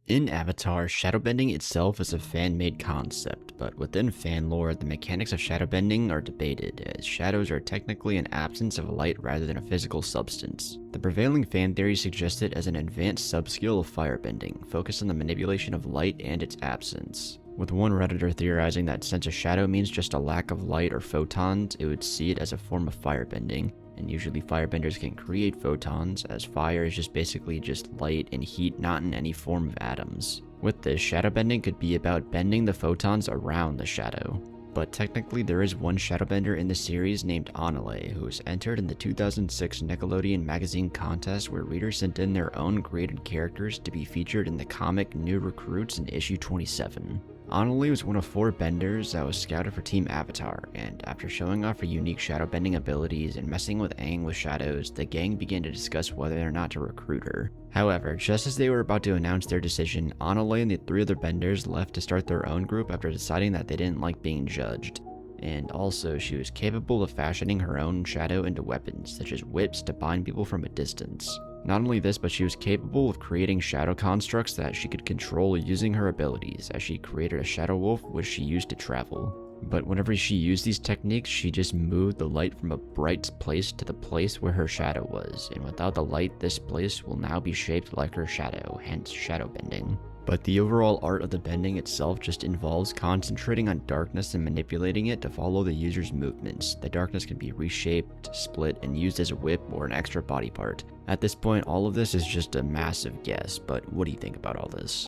In Avatar, shadowbending itself is a fan-made concept, but within fan lore, the mechanics of shadowbending are debated, as shadows are technically an absence of light rather than a physical substance. The prevailing fan theory suggests it as an advanced subskill of firebending, focused on the manipulation of light and its absence. With one redditor theorizing that since a shadow means just a lack of light or photons, it would see it as a form of firebending, and usually firebenders can create photons, as fire is basically just light and heat not in any form of atoms. With this, shadowbending could be about bending the photons around the shadow. But technically there is one shadowbender in the series named Atla, who was entered in the 2006 Nickelodeon magazine contest where readers sent in their own created characters to be featured in the comic New Recruits in issue 27. Atla was one of 4 benders that was scouted for Team Avatar, and after showing off her unique shadowbending abilities and messing with Aang with shadows, the gang began to discuss whether or not to recruit her. However, just as they were about to announce their decision, Atla and the 3 other benders left to start their own group after deciding that they didn't like being judged. And also, she was capable of fashioning her own shadow into weapons, such as whips to bind people from a distance. Not only this, but she was capable of creating shadow constructs that she could control using her abilities, as she created a shadow wolf which she used to travel. But whenever she used these techniques, she just moved the light from a bright place to the place where her shadow was, and without the light, this place will now be shaped like her shadow, hence shadowbending. But the overall art of the bending itself just involves concentrating on darkness and manipulating it to follow the user's movements. The darkness can be reshaped, split, and used as a whip or an extra body part. At this point, all of this is just a massive guess, but what do you think about all this?